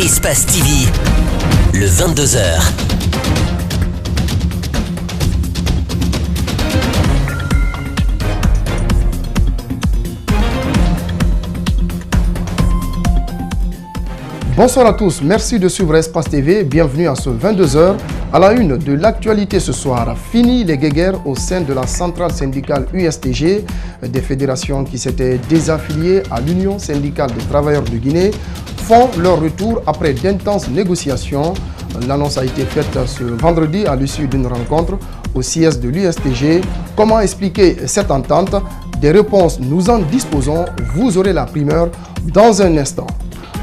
Espace TV, le 22h. Bonsoir à tous, merci de suivre Espace TV, bienvenue à ce 22h. À la une de l'actualité ce soir, fini les guéguerres au sein de la centrale syndicale USTG. Des fédérations qui s'étaient désaffiliées à l'Union syndicale des travailleurs de Guinée font leur retour après d'intenses négociations. L'annonce a été faite ce vendredi à l'issue d'une rencontre au siège de l'USTG. Comment expliquer cette entente? Des réponses, nous en disposons, vous aurez la primeur dans un instant.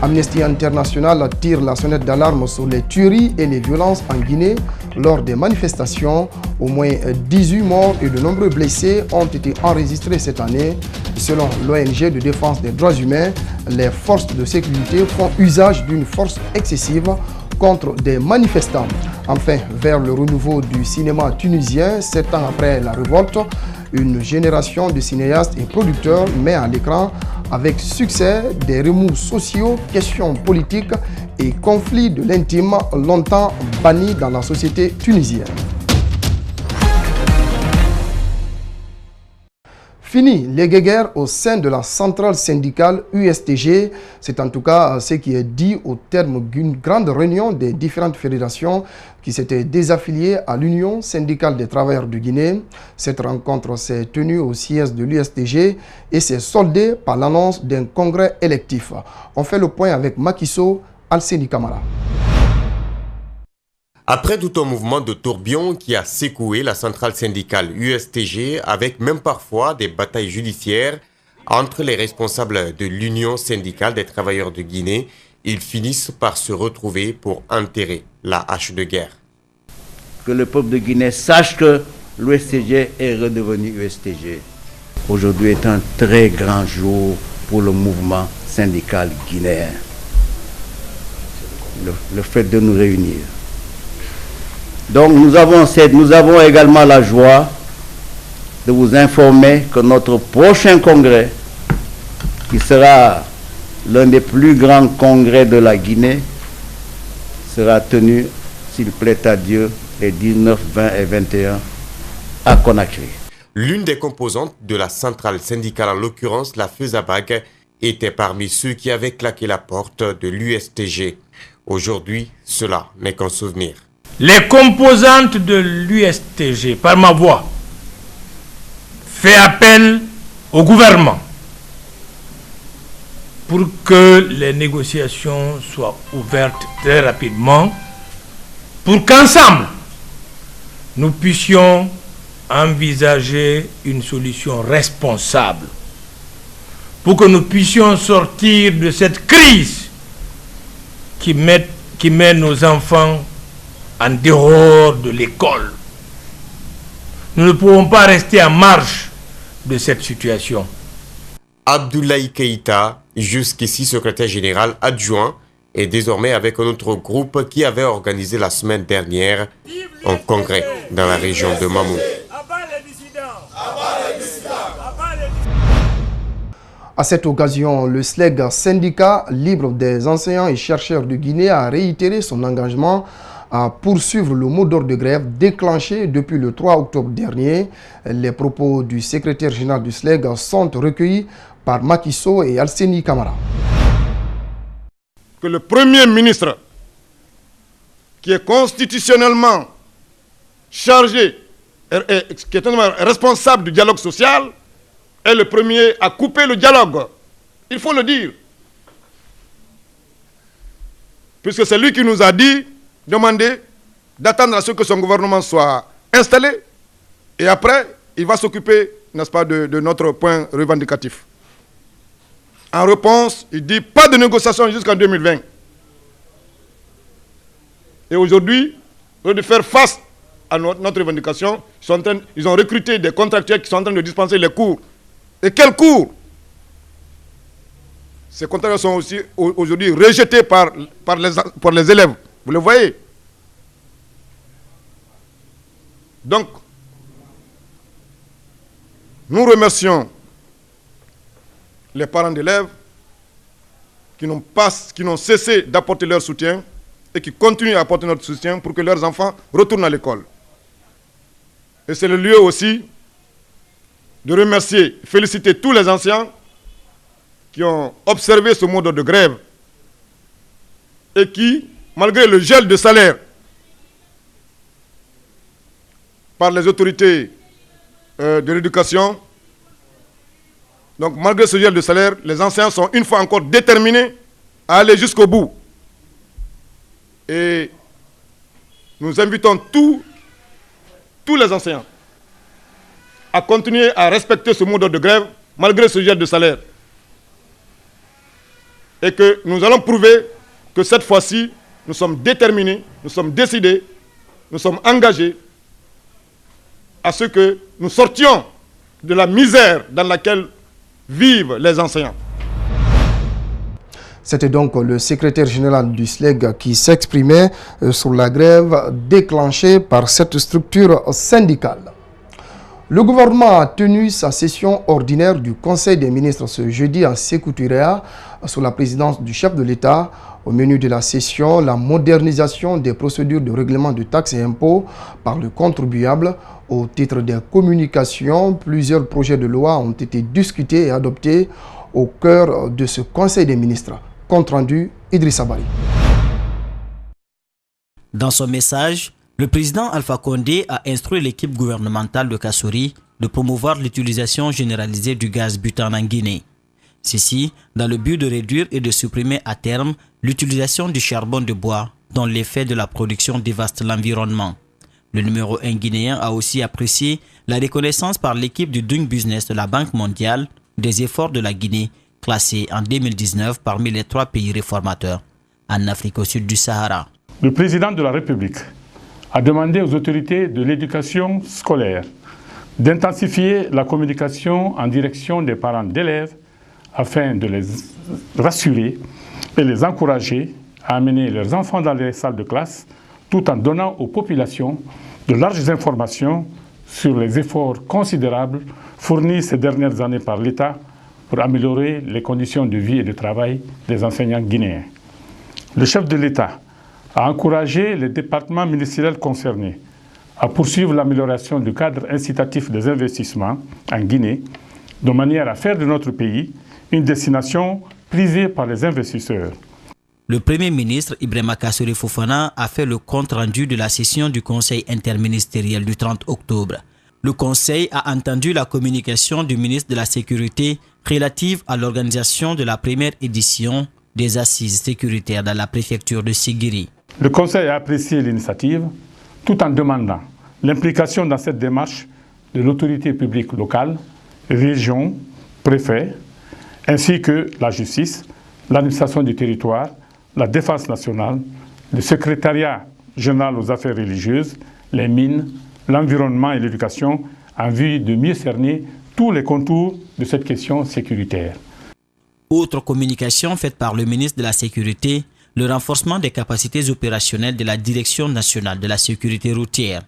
Amnesty International tire la sonnette d'alarme sur les tueries et les violences en Guinée lors des manifestations. Au moins 18 morts et de nombreux blessés ont été enregistrés cette année. Selon l'ONG de défense des droits humains, les forces de sécurité font usage d'une force excessive contre des manifestants. Enfin, vers le renouveau du cinéma tunisien, 7 ans après la révolte, une génération de cinéastes et producteurs met à l'écran avec succès des remous sociaux, questions politiques et conflits de l'intime longtemps bannis dans la société tunisienne. Fini les guéguerres au sein de la centrale syndicale USTG. C'est en tout cas ce qui est dit au terme d'une grande réunion des différentes fédérations qui s'étaient désaffiliées à l'Union syndicale des travailleurs de Guinée. Cette rencontre s'est tenue au siège de l'USTG et s'est soldée par l'annonce d'un congrès électif. On fait le point avec Makiso Alseni Kamara. Après tout un mouvement de tourbillon qui a secoué la centrale syndicale USTG avec même parfois des batailles judiciaires entre les responsables de l'Union syndicale des travailleurs de Guinée, ils finissent par se retrouver pour enterrer la hache de guerre. Que le peuple de Guinée sache que l'USTG est redevenu USTG. Aujourd'hui est un très grand jour pour le mouvement syndical guinéen. Le fait de nous réunir. Donc nous avons également la joie de vous informer que notre prochain congrès, qui sera l'un des plus grands congrès de la Guinée, sera tenu, s'il plaît à Dieu, les 19, 20 et 21 à Conakry. L'une des composantes de la centrale syndicale, en l'occurrence la FESABAG, était parmi ceux qui avaient claqué la porte de l'USTG. Aujourd'hui, cela n'est qu'un souvenir. Les composantes de l'USTG, par ma voix, fait appel au gouvernement pour que les négociations soient ouvertes très rapidement, pour qu'ensemble, nous puissions envisager une solution responsable, pour que nous puissions sortir de cette crise qui met nos enfants en dehors de l'école. Nous ne pouvons pas rester en marge de cette situation. Abdoulaye Keïta, jusqu'ici secrétaire général adjoint, est désormais avec un autre groupe qui avait organisé la semaine dernière un congrès dans la région de Mamou. À cette occasion, le SLEG, syndicat libre des enseignants et chercheurs de Guinée, a réitéré son engagement à poursuivre le mot d'ordre de grève déclenché depuis le 3 octobre dernier. Les propos du secrétaire général du SLEG sont recueillis par Makiso et Alseni Kamara. Que le Premier ministre, qui est constitutionnellement chargé, qui est responsable du dialogue social, est le premier à couper le dialogue. Il faut le dire. Puisque c'est lui qui nous a demandé d'attendre à ce que son gouvernement soit installé et après, il va s'occuper, n'est-ce pas, de notre point revendicatif. En réponse, il dit pas de négociation jusqu'en 2020. Et aujourd'hui, au lieu de faire face à notre revendication, ils ont recruté des contractuels qui sont en train de dispenser les cours. Et quels cours? Ces contractuels sont aussi aujourd'hui rejetés par les élèves. Vous le voyez? Donc, nous remercions les parents d'élèves qui n'ont cessé d'apporter leur soutien et qui continuent à apporter notre soutien pour que leurs enfants retournent à l'école. Et c'est le lieu aussi de remercier, féliciter tous les anciens qui ont observé ce mode de grève et qui, malgré le gel de salaire par les autorités de l'éducation, donc malgré ce gel de salaire, les anciens sont une fois encore déterminés à aller jusqu'au bout. Et nous invitons tous les enseignants à continuer à respecter ce mode de grève malgré ce gel de salaire. Et que nous allons prouver que cette fois-ci, nous sommes déterminés, nous sommes décidés, nous sommes engagés à ce que nous sortions de la misère dans laquelle vivent les enseignants. C'était donc le secrétaire général du SLEG qui s'exprimait sur la grève déclenchée par cette structure syndicale. Le gouvernement a tenu sa session ordinaire du Conseil des ministres ce jeudi à Sékou Touré sous la présidence du chef de l'État. Au menu de la session, la modernisation des procédures de règlement de taxes et impôts par le contribuable. Au titre des communications, plusieurs projets de loi ont été discutés et adoptés au cœur de ce Conseil des ministres. Compte rendu, Idrissa Bari. Dans son message, le président Alpha Condé a instruit l'équipe gouvernementale de Kassouri de promouvoir l'utilisation généralisée du gaz butane en Guinée. Ceci dans le but de réduire et de supprimer à terme l'utilisation du charbon de bois dont l'effet de la production dévaste l'environnement. Le numéro 1 guinéen a aussi apprécié la reconnaissance par l'équipe du Doing Business de la Banque mondiale des efforts de la Guinée, classée en 2019 parmi les 3 pays réformateurs en Afrique au sud du Sahara. Le président de la République a demandé aux autorités de l'éducation scolaire d'intensifier la communication en direction des parents d'élèves afin de les rassurer et les encourager à amener leurs enfants dans les salles de classe tout en donnant aux populations de larges informations sur les efforts considérables fournis ces dernières années par l'État pour améliorer les conditions de vie et de travail des enseignants guinéens. Le chef de l'État a encouragé les départements ministériels concernés à poursuivre l'amélioration du cadre incitatif des investissements en Guinée, de manière à faire de notre pays une destination prisée par les investisseurs. Le Premier ministre Ibrahima Kassory Fofana a fait le compte-rendu de la session du Conseil interministériel du 30 octobre. Le Conseil a entendu la communication du ministre de la Sécurité relative à l'organisation de la première édition des assises sécuritaires dans la préfecture de Sigiri. Le Conseil a apprécié l'initiative tout en demandant l'implication dans cette démarche de l'autorité publique locale, région, préfet, ainsi que la justice, l'administration du territoire, la défense nationale, le secrétariat général aux affaires religieuses, les mines, l'environnement et l'éducation, en vue de mieux cerner tous les contours de cette question sécuritaire. Autre communication faite par le ministre de la Sécurité, le renforcement des capacités opérationnelles de la Direction nationale de la sécurité routière.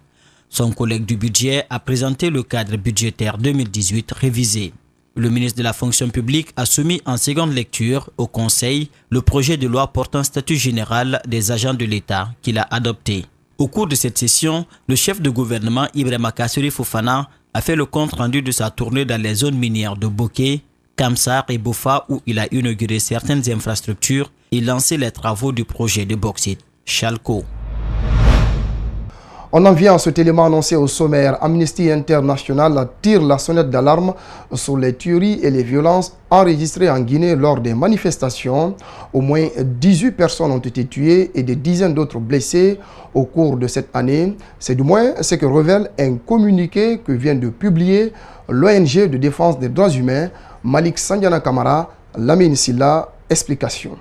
Son collègue du budget a présenté le cadre budgétaire 2018 révisé. Le ministre de la fonction publique a soumis en seconde lecture au Conseil le projet de loi portant statut général des agents de l'État qu'il a adopté. Au cours de cette session, le chef de gouvernement Ibrahima Kassory Fofana a fait le compte-rendu de sa tournée dans les zones minières de Boké, Kamsar et Bofa où il a inauguré certaines infrastructures et lancé les travaux du projet de bauxite Chalco. On en vient à cet élément annoncé au sommaire. Amnesty International tire la sonnette d'alarme sur les tueries et les violences enregistrées en Guinée lors des manifestations. Au moins 18 personnes ont été tuées et des dizaines d'autres blessées au cours de cette année. C'est du moins ce que révèle un communiqué que vient de publier l'ONG de défense des droits humains. Malik Sandiana Kamara, Lamine Silla, explication.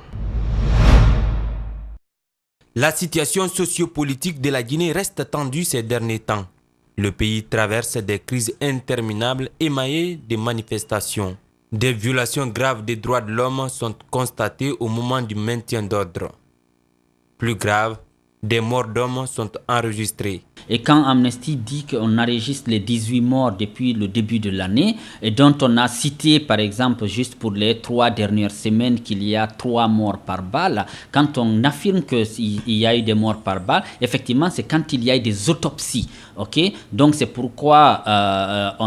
La situation sociopolitique de la Guinée reste tendue ces derniers temps. Le pays traverse des crises interminables émaillées de manifestations. Des violations graves des droits de l'homme sont constatées au moment du maintien d'ordre. Plus grave, des morts d'hommes sont enregistrées. Et quand Amnesty dit qu'on enregistre les 18 morts depuis le début de l'année, et dont on a cité par exemple juste pour les 3 dernières semaines qu'il y a 3 morts par balle, quand on affirme qu'il y a eu des morts par balle, effectivement c'est quand il y a eu des autopsies. Okay? Donc c'est pourquoi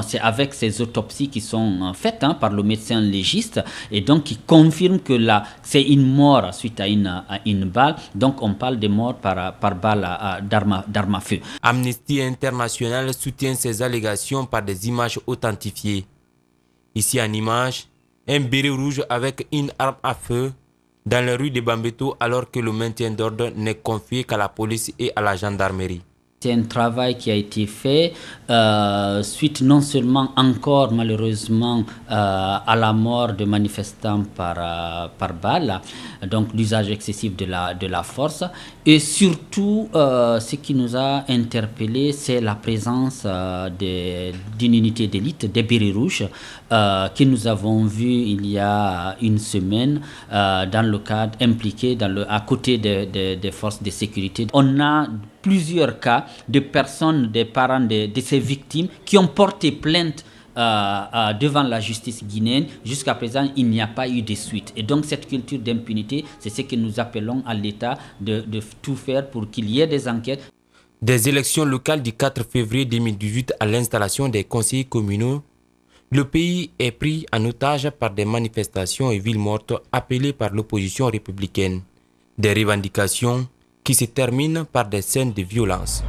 c'est avec ces autopsies qui sont faites par le médecin légiste et donc qui confirme que là c'est une mort suite à une balle. Donc on parle de morts par balle d'arme à feu. Amnesty International soutient ces allégations par des images authentifiées. Ici en image, un béret rouge avec une arme à feu dans la rue de Bambeto alors que le maintien d'ordre n'est confié qu'à la police et à la gendarmerie. C'est un travail qui a été fait suite non seulement encore malheureusement à la mort de manifestants par balle, donc l'usage excessif de la force, et surtout ce qui nous a interpellé, c'est la présence d'une unité d'élite, des bérets rouges, que nous avons vu il y a une semaine dans le cadre impliqué à côté des forces de sécurité. On a plusieurs cas de personnes, des parents de ces victimes qui ont porté plainte devant la justice guinéenne. Jusqu'à présent, il n'y a pas eu de suite. Et donc cette culture d'impunité, c'est ce que nous appelons à l'État de tout faire pour qu'il y ait des enquêtes. Des élections locales du 4 février 2018 à l'installation des conseillers communaux, le pays est pris en otage par des manifestations et villes mortes appelées par l'opposition républicaine. Des revendications qui se terminent par des scènes de violence.